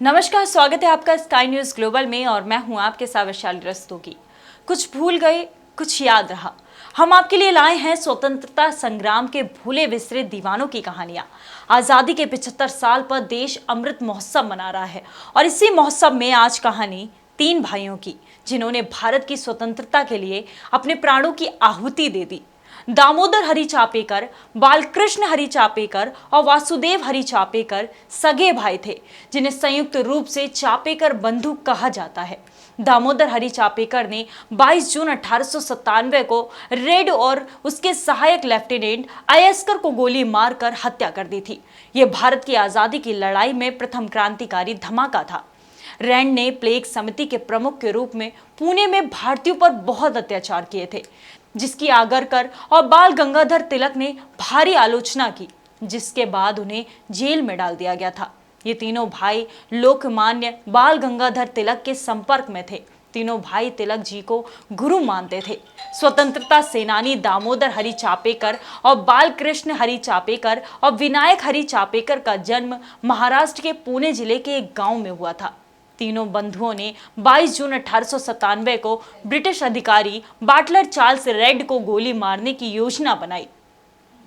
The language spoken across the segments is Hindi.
नमस्कार, स्वागत है आपका स्काई न्यूज ग्लोबल में और मैं हूं आपके साथ वैशाली रस्तोगी। कुछ भूल गए, कुछ याद रहा। हम आपके लिए लाए हैं स्वतंत्रता संग्राम के भूले बिसरे दीवानों की कहानियां। आजादी के 75 साल पर देश अमृत महोत्सव मना रहा है और इसी महोत्सव में आज कहानी 3 भाइयों की, जिन्होंने भारत की स्वतंत्रता के लिए अपने प्राणों की आहुति दे दी। दामोदर हरि चापेकर, बालकृष्ण हरि चापेकर और वासुदेव हरि चापेकर सगे भाई थे, जिन्हें संयुक्त रूप से चापेकर बंधु कहा जाता है। दामोदर हरि चापेकर ने 22 जून 1897 को रेड और उसके सहायक लेफ्टिनेंट अयस्कर को गोली मारकर हत्या कर दी थी। यह भारत की आजादी की लड़ाई में प्रथम क्रांतिकारी धमाका था। रैंड ने प्लेग समिति के प्रमुख के रूप में पुणे में भारतीयों पर बहुत अत्याचार किए थे, जिसकी आगरकर और बाल गंगाधर तिलक ने भारी आलोचना की, जिसके बाद उन्हें जेल में डाल दिया गया था। ये तीनों भाई लोकमान्य बाल गंगाधर तिलक के संपर्क में थे। तीनों भाई तिलक जी को गुरु मानते थे। स्वतंत्रता सेनानी दामोदर हरि चापेकर और बालकृष्ण हरि चापेकर और विनायक हरि चापेकर का जन्म महाराष्ट्र के पुणे जिले के एक गांव में हुआ था। तीनों बंधुओं ने 22 जून 1897 को ब्रिटिश अधिकारी बाटलर चार्ल्स रेड को गोली मारने की योजना बनाई,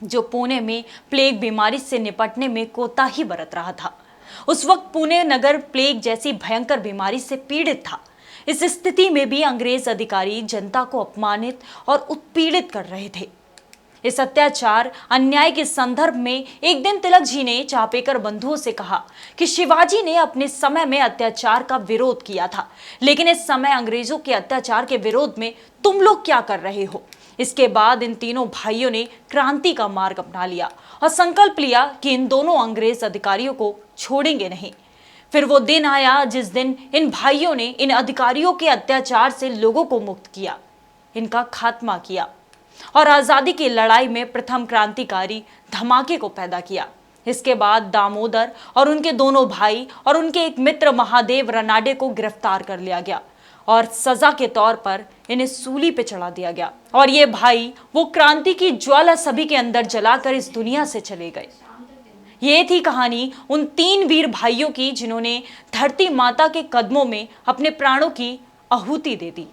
जो पुणे में प्लेग बीमारी से निपटने में कोताही बरत रहा था। उस वक्त पुणे नगर प्लेग जैसी भयंकर बीमारी से पीड़ित था। इस स्थिति में भी अंग्रेज अधिकारी जनता को अपमानित और उत्पीड़ित कर रहे थे। इस अत्याचार अन्याय के संदर्भ में एक दिन तिलक जी ने चापेकर बंधुओं से कहा कि शिवाजी ने अपने समय में अत्याचार का विरोध किया था, लेकिन इस समय अंग्रेजों के अत्याचार के विरोध में तुम लोग क्या कर रहे हो। इसके बाद इन तीनों भाइयों ने क्रांति का मार्ग अपना लिया और संकल्प लिया कि इन दोनों अंग्रेज अधिकारियों को छोड़ेंगे नहीं। फिर वो दिन आया जिस दिन इन भाइयों ने इन अधिकारियों के अत्याचार से लोगों को मुक्त किया, इनका खात्मा किया और आजादी की लड़ाई में प्रथम क्रांतिकारी धमाके को पैदा किया। इसके बाद दामोदर और उनके दोनों भाई और उनके एक मित्र महादेव रनाडे को गिरफ्तार कर लिया गया और सजा के तौर पर इन्हें सूली पे चढ़ा दिया गया। और ये भाई वो क्रांति की ज्वाला सभी के अंदर जलाकर इस दुनिया से चले गए। ये थी कहानी उन 3 वीर भाइयों की, जिन्होंने धरती माता के कदमों में अपने प्राणों की आहुति दे दी।